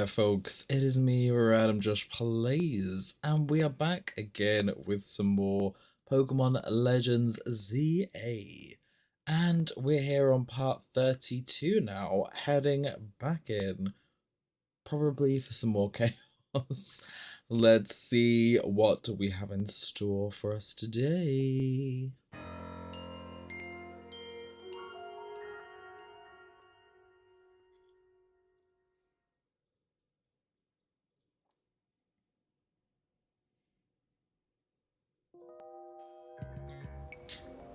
there, folks. It is me, RandomJosh Plays, and we are back again with some more Pokemon Legends ZA. And we're here on part 32 now, heading back in, probably for some more chaos. Let's see what we have in store for us today.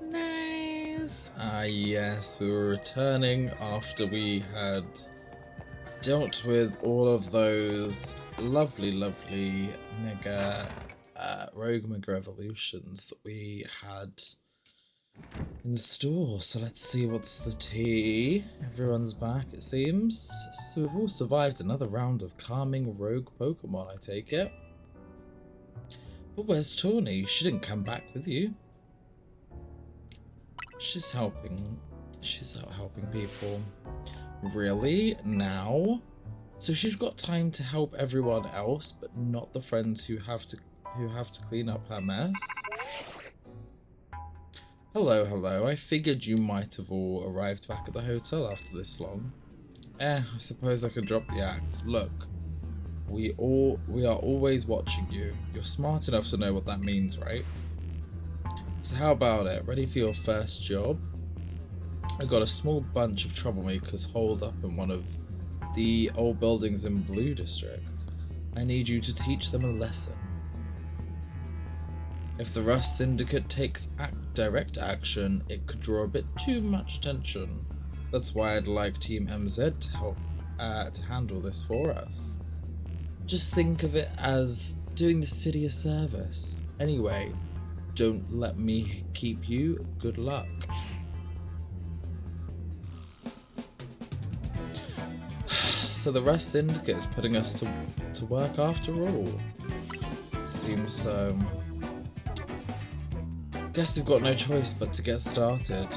Nice! Yes, we were returning after we had dealt with all of those lovely mega rogue mega evolutions that we had in store. So let's see what's the tea. Everyone's back, it seems. So we've all survived another round of calming rogue Pokemon, I take it. But where's Tawny? She didn't come back with you. She's helping. She's out helping people. Really? Now? So she's got time to help everyone else, but not the friends who have to clean up her mess? Hello. I figured you might have all arrived back at the hotel after this long. I suppose I can drop the act. Look, we are always watching you. You're smart enough to know what that means, right? So how about it? Ready for your first job? I've got a small bunch of troublemakers holed up in one of the old buildings in Blue District. I need you to teach them a lesson. If the Rust Syndicate takes direct action, it could draw a bit too much attention. That's why I'd like Team MZ to help to handle this for us. Just think of it as doing the city a service. Anyway, don't let me keep you. Good luck. So the Rust Syndicate is putting us to work after all. It seems so. Guess we've got no choice but to get started.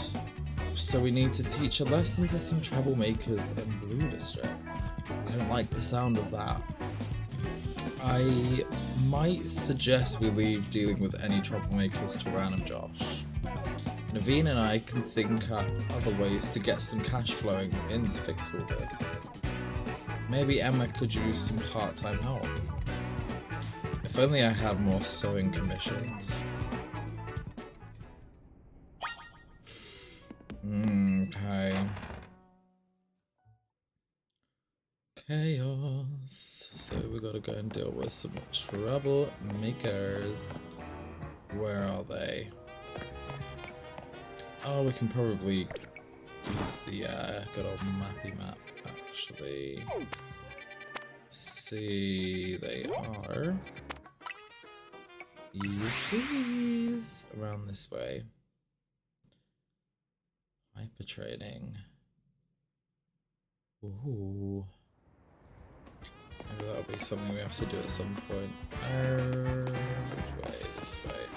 So we need to teach a lesson to some troublemakers in Blue District. I don't like the sound of that. I might suggest we leave dealing with any troublemakers to RandomJosh. Naveen and I can think up other ways to get some cash flowing in to fix all this. Maybe Emma could use some part-time help. If only I had more sewing commissions. Okay. Chaos. So we gotta go and deal with some troublemakers. Where are they? Oh, we can probably use the good old mappy map, actually. See, they are. Yes, please. Around this way. Hyper training. Ooh. Maybe that'll be something we have to do at some point. Which way? This way.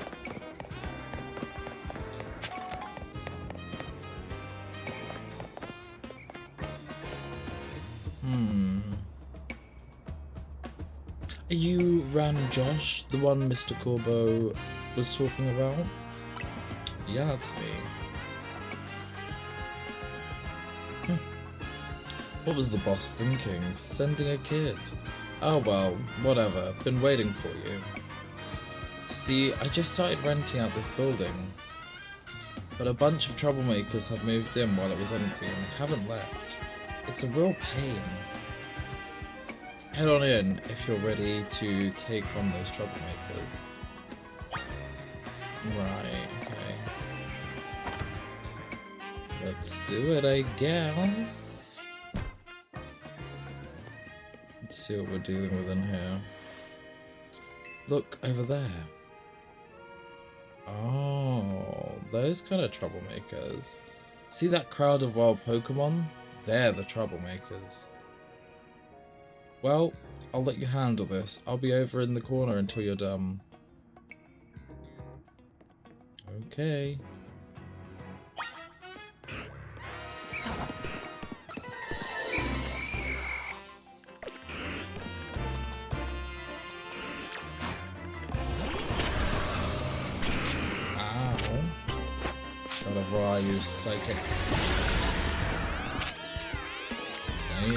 Are you RandomJosh, the one Mr. Corbo was talking about? Yeah, it's me. What was the boss thinking? Sending a kid? Oh well, whatever. Been waiting for you. See, I just started renting out this building, but a bunch of troublemakers have moved in while it was empty and they haven't left. It's a real pain. Head on in if you're ready to take on those troublemakers. Right, okay. Let's do it, I guess. Let's see what we're dealing with in here. Look over there. Oh, those kind of troublemakers. See that crowd of wild Pokemon? They're the troublemakers. Well, I'll let you handle this. I'll be over in the corner until you're done. Okay. before I use psychic. Damn.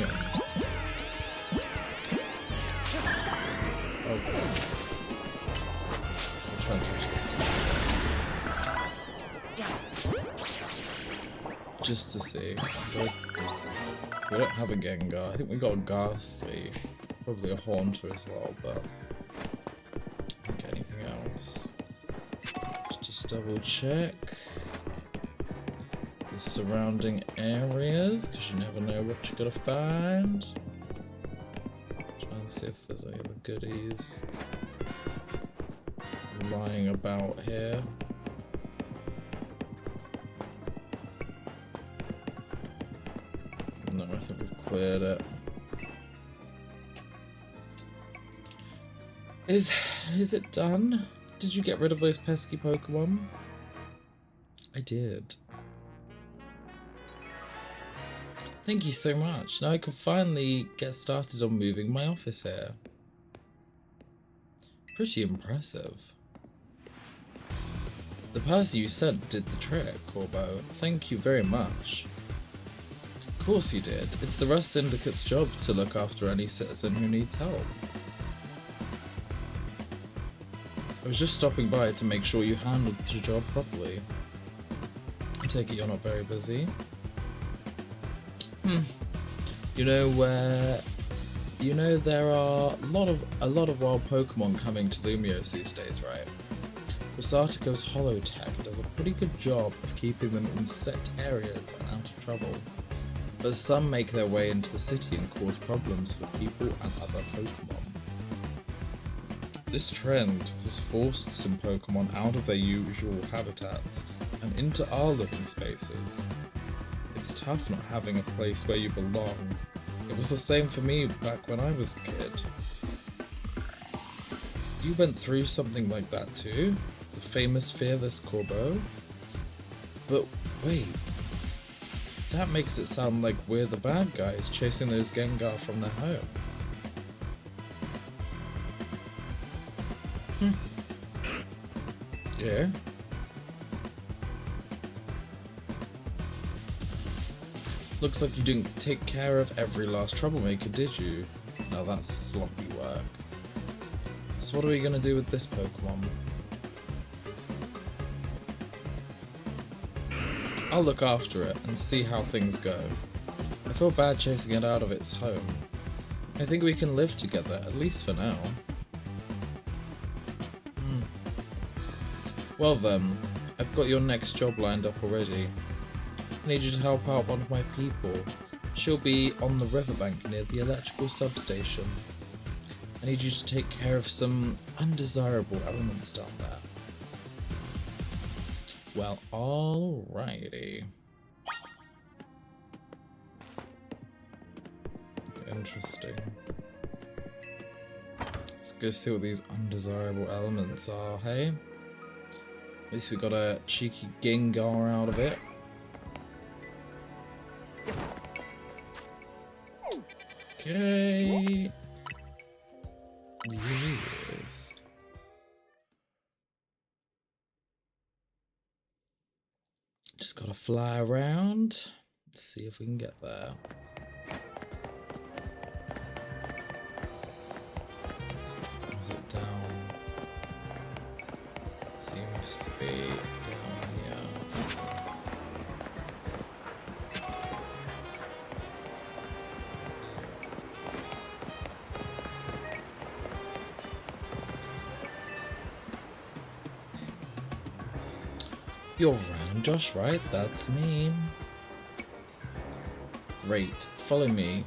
Okay. I'll try and catch this one. Just to see. So we don't have a Gengar. I think we got a Ghastly. Probably a Haunter as well, but I don't get anything else. Just double check the surrounding areas, because you never know what you're gonna find. Try and see if there's any other goodies lying about here. No, I think we've cleared it. Is it done? Did you get rid of those pesky Pokemon? I did. Thank you so much. Now I can finally get started on moving my office here. Pretty impressive. The person you sent did the trick, Corbo. Thank you very much. Of course you did. It's the Rust Syndicate's job to look after any citizen who needs help. I was just stopping by to make sure you handled your job properly. I take it you're not very busy. You know there are a lot of wild Pokemon coming to Lumiose these days, right? Rosatico's Holotech does a pretty good job of keeping them in set areas and out of trouble. But some make their way into the city and cause problems for people and other Pokemon. This trend has forced some Pokemon out of their usual habitats and into our living spaces. It's tough not having a place where you belong. It was the same for me back when I was a kid. You went through something like that too? The famous Fearless Corbo? But wait, that makes it sound like we're the bad guys chasing those Gengar from their home. Yeah. Looks like you didn't take care of every last troublemaker, did you? Now that's sloppy work. So what are we gonna do with this Pokemon? I'll look after it and see how things go. I feel bad chasing it out of its home. I think we can live together, at least for now. Well then, I've got your next job lined up already. I need you to help out one of my people. She'll be on the riverbank near the electrical substation. I need you to take care of some undesirable elements down there. Well, alrighty. Interesting. Let's go see what these undesirable elements are, hey? At least we got a cheeky Gengar out of it. Okay. Yes. Just gotta fly around. Let's see if we can get there. Is it down? Seems to be down here. You're RandomJosh, right? That's me. Great. Follow me.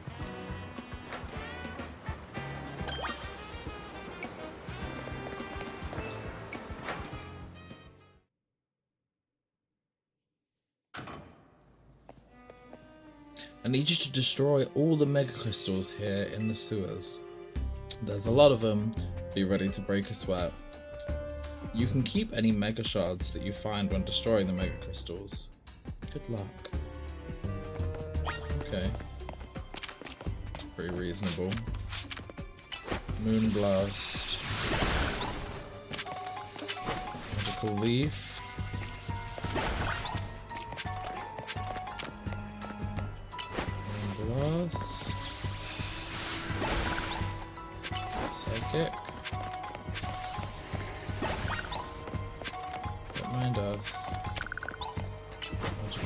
I need you to destroy all the mega crystals here in the sewers. There's a lot of them. Be ready to break a sweat. You can keep any mega shards that you find when destroying the mega crystals. Good luck. Okay. Pretty reasonable. Moonblast. Magical Leaf.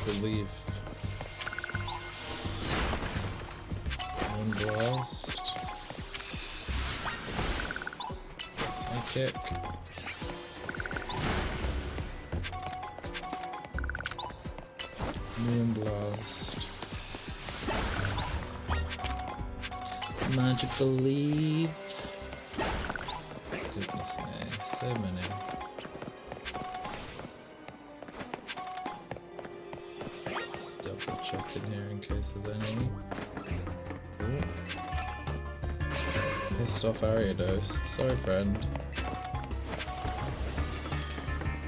Belief. Moon Blast. Psychic. Moon Blast. Magical Leaf. Goodness me, so many. Just double check in here in case there's any. Ooh. Pissed off Ariados. Sorry, friend.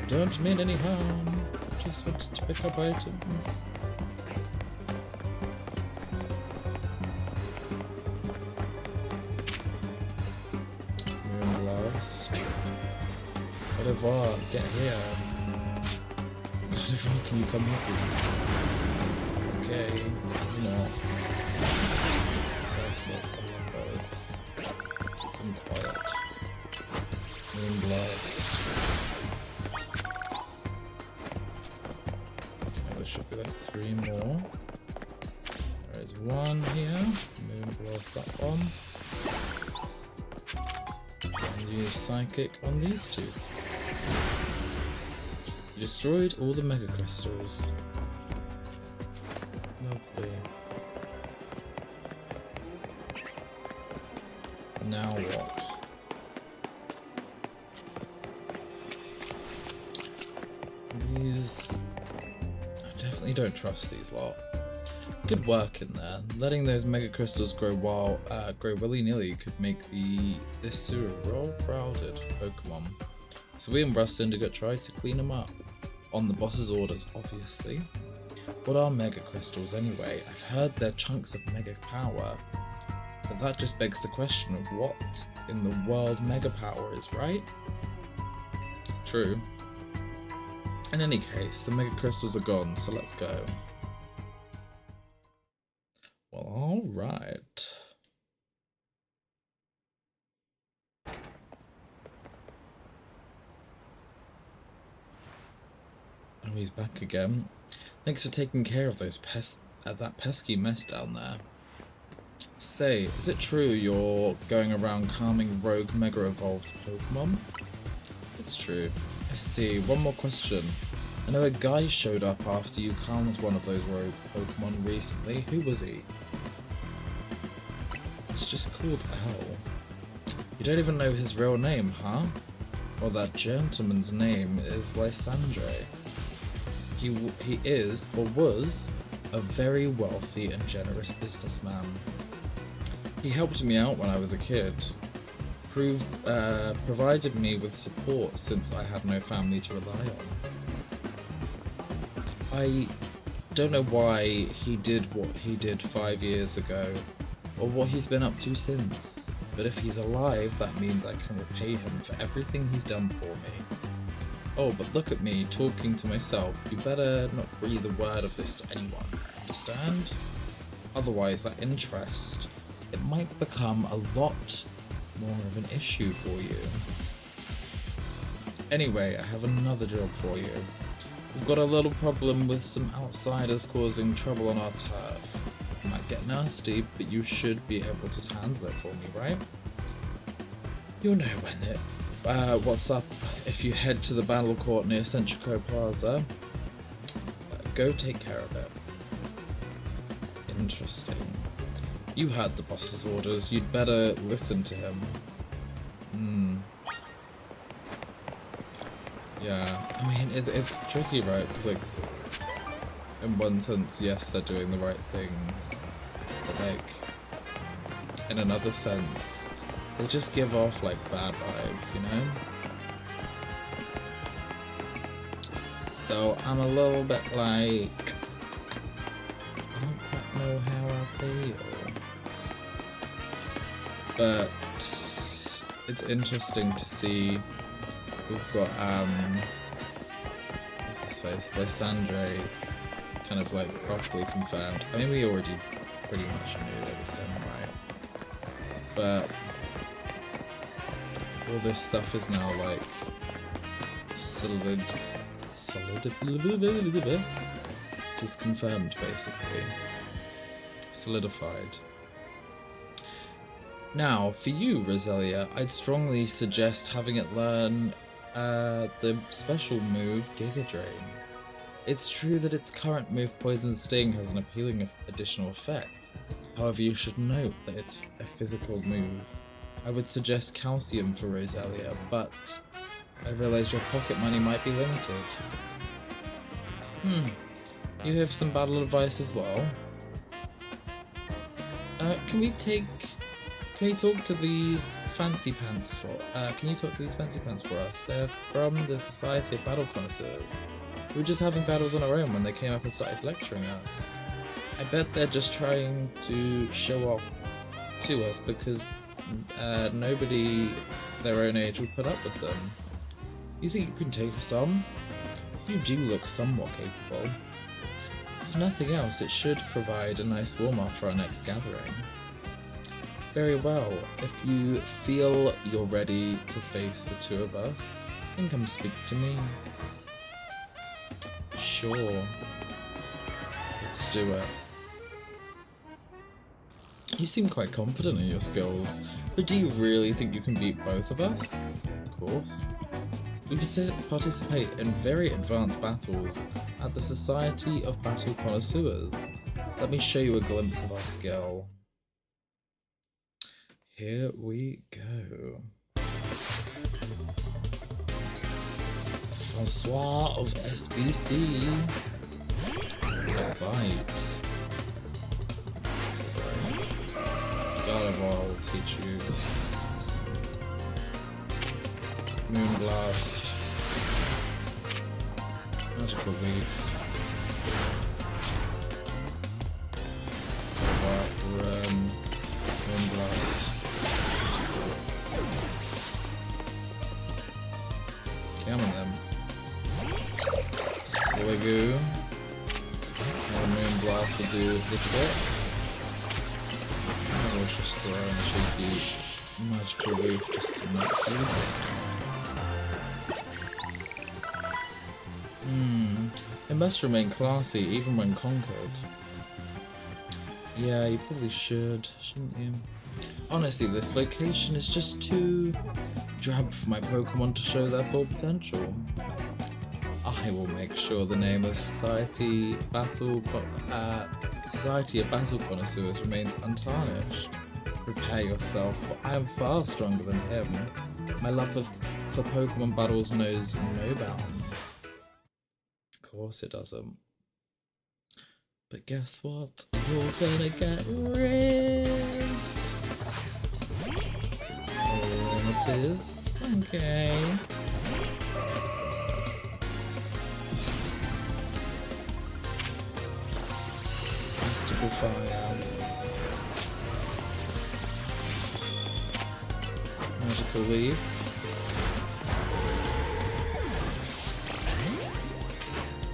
Don't mean any harm. Just wanted to pick up items. Whatever, get here. God, if can you come up with this? Okay, no. Psychic, I love both. Keep them quiet. Moon Blast. Okay, there should be like 3 more. There is 1 here. Moon Blast that one. And use Psychic on these 2. You destroyed all the mega crystals. Lovely. Now what? These... I definitely don't trust these lot. Good work in there. Letting those mega crystals grow willy-nilly could make this sewer well-crowded for Pokemon. So we in Rust Syndicate tried to clean them up. On the boss's orders, obviously. What are mega crystals anyway? I've heard they're chunks of mega power. But that just begs the question of what in the world mega power is, right? True. In any case, the mega crystals are gone, so let's go. Well, alright. Oh, he's back again. Thanks for taking care of those that pesky mess down there. Say, is it true you're going around calming rogue mega evolved Pokemon? It's true. I see. One more question. I know a guy showed up after you calmed one of those rogue Pokemon recently. Who was he? It's just called L. You don't even know his real name, huh? Well, that gentleman's name is Lysandre. He is, or was, a very wealthy and generous businessman. He helped me out when I was a kid, provided me with support since I had no family to rely on. I don't know why he did what he did 5 years ago, or what he's been up to since, but if he's alive, that means I can repay him for everything he's done for me. Oh, but look at me, talking to myself. You better not breathe a word of this to anyone, understand? Otherwise, that interest, it might become a lot more of an issue for you. Anyway, I have another job for you. We've got a little problem with some outsiders causing trouble on our turf. It might get nasty, but you should be able to handle it for me, right? You'll know what's up if you head to the battle court near Centrico Plaza. Go take care of it. Interesting. You heard the boss's orders. You'd better listen to him. Yeah, I mean, it's tricky, right? Because, like, in one sense, yes, they're doing the right things. But, like, in another sense, they just give off, like, bad vibes, you know? So, I'm a little bit like... I don't quite know how I feel. But it's interesting to see we've got what's his face? Lysandre kind of like properly confirmed. I mean, we already pretty much knew it was him, right? But all this stuff is now like She's confirmed, basically. Solidified. Now, for you, Roselia, I'd strongly suggest having it learn the special move, Giga Drain. It's true that its current move, Poison Sting, has an appealing additional effect. However, you should note that it's a physical move. I would suggest Calcium for Roselia, but I realise your pocket money might be limited. You have some battle advice as well? Can you talk to these fancy pants for us? They're from the Society of Battle Connoisseurs. We were just having battles on our own when they came up and started lecturing us. I bet they're just trying to show off to us because nobody their own age would put up with them. You think you can take some? You do look somewhat capable. If nothing else, it should provide a nice warm-up for our next gathering. Very well, if you feel you're ready to face the two of us, then come speak to me. Sure. Let's do it. You seem quite confident in your skills, but do you really think you can beat both of us? Of course. We participate in very advanced battles at the Society of Battle Connoisseurs. Let me show you a glimpse of our skill. Here we go. Francois of SBC. Bite. Gardevoir will teach you. Moonblast. Magical Leaf. Moonblast. Come on then. Sliggoo. And Moonblast will do the trick. I will just throw in a cheeky Magical Leaf just to knock you. It must remain classy even when conquered. Yeah, you probably should, shouldn't you? Honestly, this location is just too drab for my Pokemon to show their full potential. I will make sure the name of Society of Battle Connoisseurs remains untarnished. Prepare yourself, for I am far stronger than him. My love for Pokemon battles knows no bounds. Of course it doesn't. But guess what? You're gonna get rinsed. Oh, it is. Okay. Mystical Fire. Magical Leaf.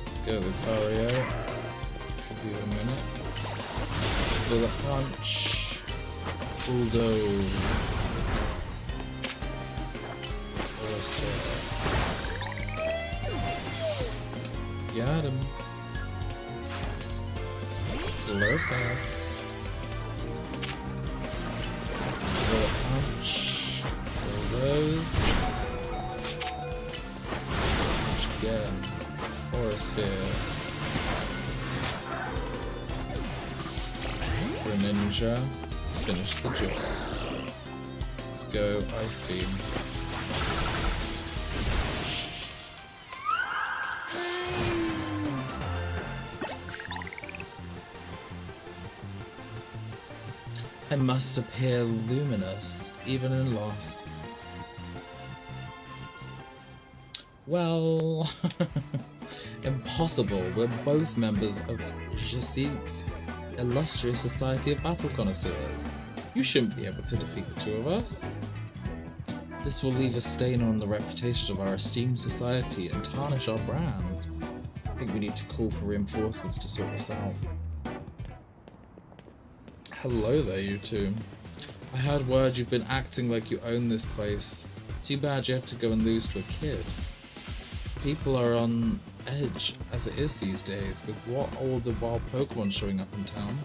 Let's go with Lucario. Give you a minute. Bullet Punch. Bulldoze. Got him. Slurpuff. Bullet Punch. Bulldoze. Again. Aurasphere. Ninja, finish the job. Let's go, Ice Beam. I must appear luminous, even in loss. Well, impossible. We're both members of Jacint's illustrious Society of Battle Connoisseurs. You shouldn't be able to defeat the two of us. This will leave a stain on the reputation of our esteemed society and tarnish our brand. I think we need to call for reinforcements to sort this out. Hello there, you two. I heard word you've been acting like you own this place. Too bad you had to go and lose to a kid. People are on edge as it is these days, with what all the wild Pokemon showing up in town.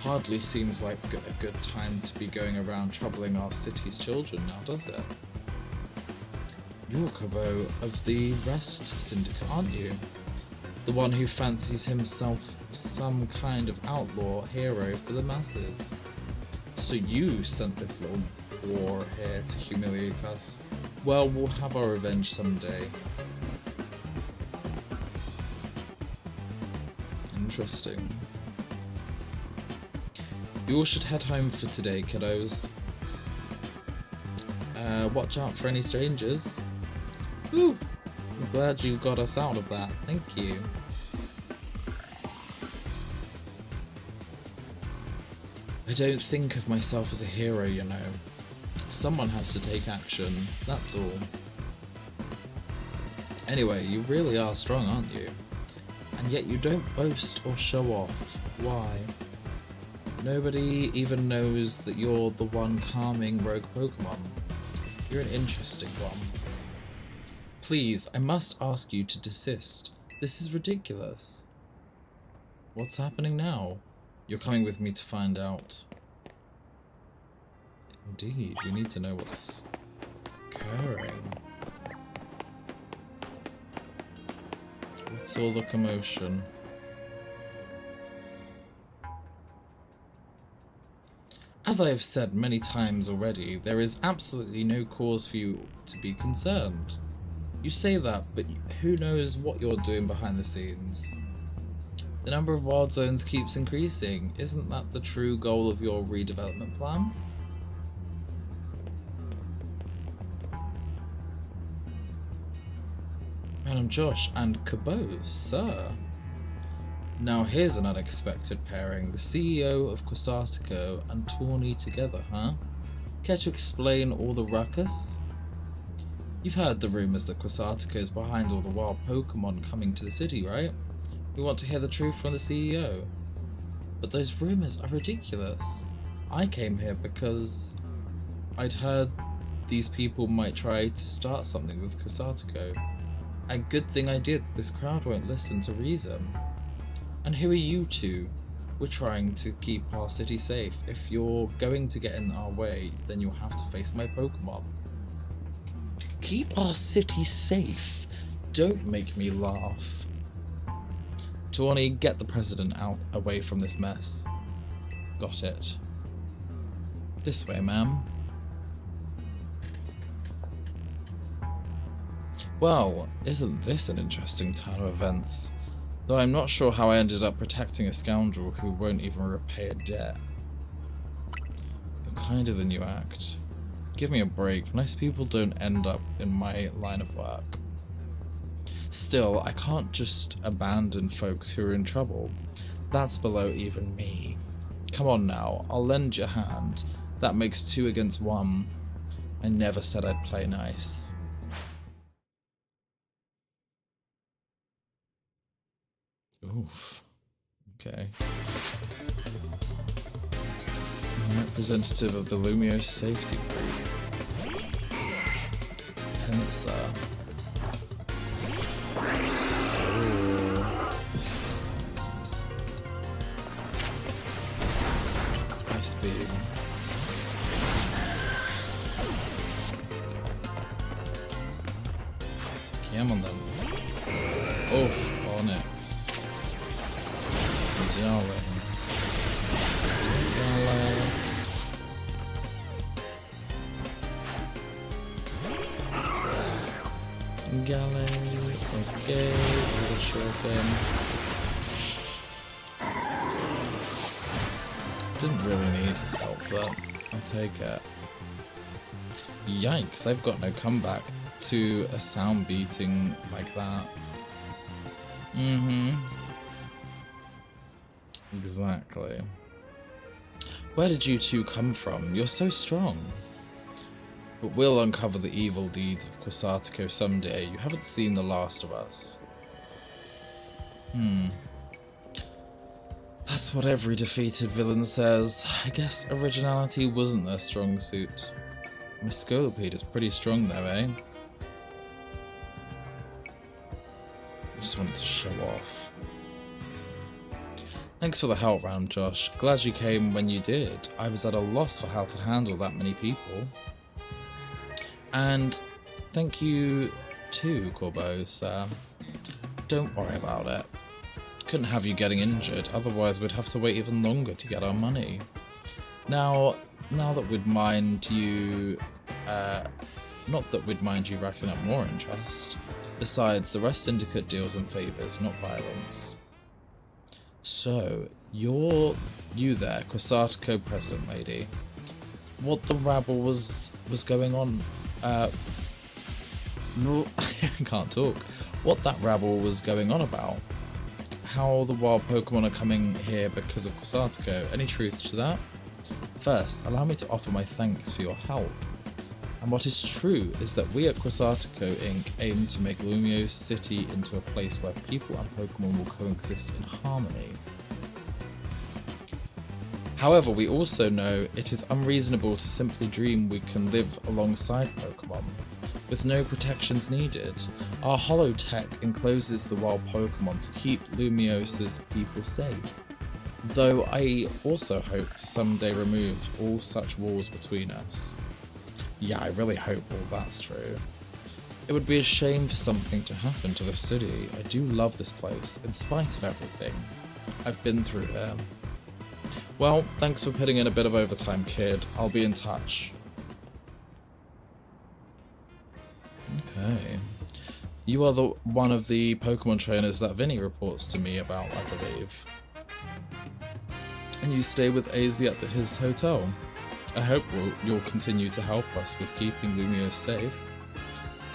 Hardly seems like a good time to be going around troubling our city's children now, does it? You're Kubo of the Rust Syndicate, aren't you? The one who fancies himself some kind of outlaw hero for the masses. So you sent this little war here to humiliate us. Well, we'll have our revenge someday. Interesting. You all should head home for today, kiddos. Watch out for any strangers. Whew, I'm glad you got us out of that. Thank you. I don't think of myself as a hero, you know. Someone has to take action, that's all. Anyway, you really are strong, aren't you? And yet you don't boast or show off. Why? Nobody even knows that you're the one calming rogue Pokemon. You're an interesting one. Please, I must ask you to desist. This is ridiculous. What's happening now? You're coming with me to find out. Indeed, we need to know what's occurring. What's all the commotion? As I have said many times already, there is absolutely no cause for you to be concerned. You say that, but who knows what you're doing behind the scenes? The number of wild zones keeps increasing. Isn't that the true goal of your redevelopment plan? RandomJosh and Kubo, sir. Now here's an unexpected pairing. The CEO of Quasartico and Tawny together, huh? Care to explain all the ruckus? You've heard the rumours that Quasartico is behind all the wild Pokemon coming to the city, right? We want to hear the truth from the CEO. But those rumours are ridiculous. I came here because I'd heard these people might try to start something with Quasartico. And good thing I did, this crowd won't listen to reason. And who are you two? We're trying to keep our city safe. If you're going to get in our way, then you'll have to face my Pokemon. Keep our city safe? Don't make me laugh. Tawny, get the president out away from this mess. Got it. This way, ma'am. Well, isn't this an interesting turn of events? Though I'm not sure how I ended up protecting a scoundrel who won't even repay a debt. You're kinder than you act. Give me a break. Nice people don't end up in my line of work. Still, I can't just abandon folks who are in trouble. That's below even me. Come on now, I'll lend you a hand. That makes 2 against 1. I never said I'd play nice. Oof. Okay. Representative of the Lumiose Safety Group. Pensa. Ice beam. Come on then. Oh, Onyx. Darling. Galley, okay, little shuriken. Didn't really need his help, but I'll take it. Yikes, I've got no comeback to a sound beating like that. Exactly. Where did you two come from? You're so strong. But we'll uncover the evil deeds of Quasartico someday. You haven't seen the last of us. That's what every defeated villain says. I guess originality wasn't their strong suit. Miss Scolipede is pretty strong though, eh? Just wanted to show off. Thanks for the help, RandomJosh. Glad you came when you did. I was at a loss for how to handle that many people. And thank you too, Corbo, sir. Don't worry about it. Couldn't have you getting injured, otherwise we'd have to wait even longer to get our money. Now that we'd mind you... not that we'd mind you racking up more interest. Besides, the Rust Syndicate deals in favours, not violence. So, you there, Quasartico President Lady. What the rabble was going on? No, I can't talk. What that rabble was going on about? How the wild Pokemon are coming here because of Quasartico? Any truth to that? First, allow me to offer my thanks for your help. And what is true is that we at Quasartico Inc. aim to make Lumiose City into a place where people and Pokemon will coexist in harmony. However, we also know it is unreasonable to simply dream we can live alongside Pokemon, with no protections needed. Our holotech encloses the wild Pokemon to keep Lumiose's people safe, though I also hope to someday remove all such walls between us. Yeah, I really hope all that's true. It would be a shame for something to happen to the city. I do love this place, in spite of everything I've been through here. Well, thanks for putting in a bit of overtime, kid. I'll be in touch. Okay. You are one of the Pokemon trainers that Vinny reports to me about, I believe. And you stay with AZ at his hotel. I hope you'll continue to help us with keeping Lumiose safe.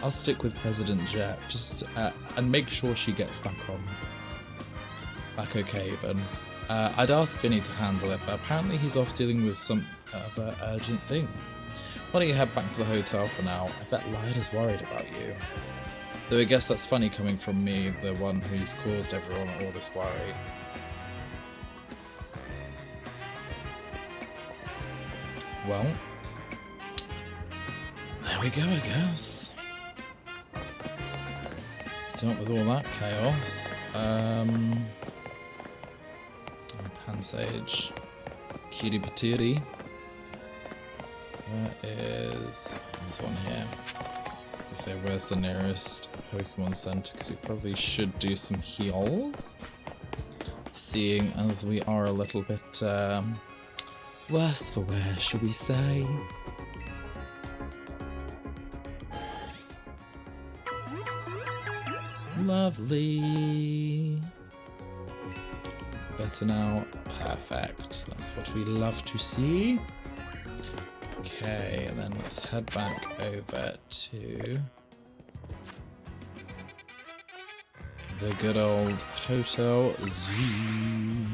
I'll stick with President Jet, and make sure she gets back okay even. I'd ask Vinny to handle it, but apparently he's off dealing with some other urgent thing. Why don't you head back to the hotel for now? I bet Lida's worried about you. Though I guess that's funny coming from me, the one who's caused everyone all this worry. Well, there we go, I guess. Dealt with all that chaos. Pansage. Cutie Patootie. Where is this one here? So where's the nearest Pokemon Center? Because we probably should do some heals. Seeing as we are a little bit worse for wear, shall we say? Lovely. Better now. Perfect. That's what we love to see. Okay, and then let's head back over to the good old Hotel Zoo.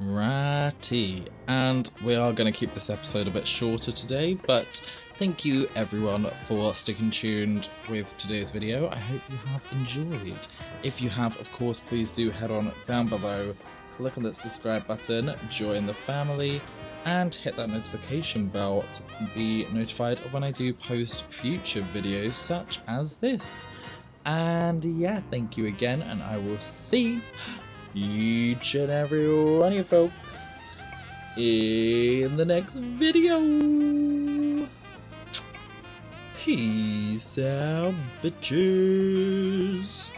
Righty, and we are going to keep this episode a bit shorter today, but thank you everyone for sticking tuned with today's video. I hope you have enjoyed. If you have, of course, please do head on down below, click on that subscribe button, join the family, and hit that notification bell to be notified of when I do post future videos such as this. And yeah, thank you again, and I will see each and every one of you folks in the next video. Peace out, bitches.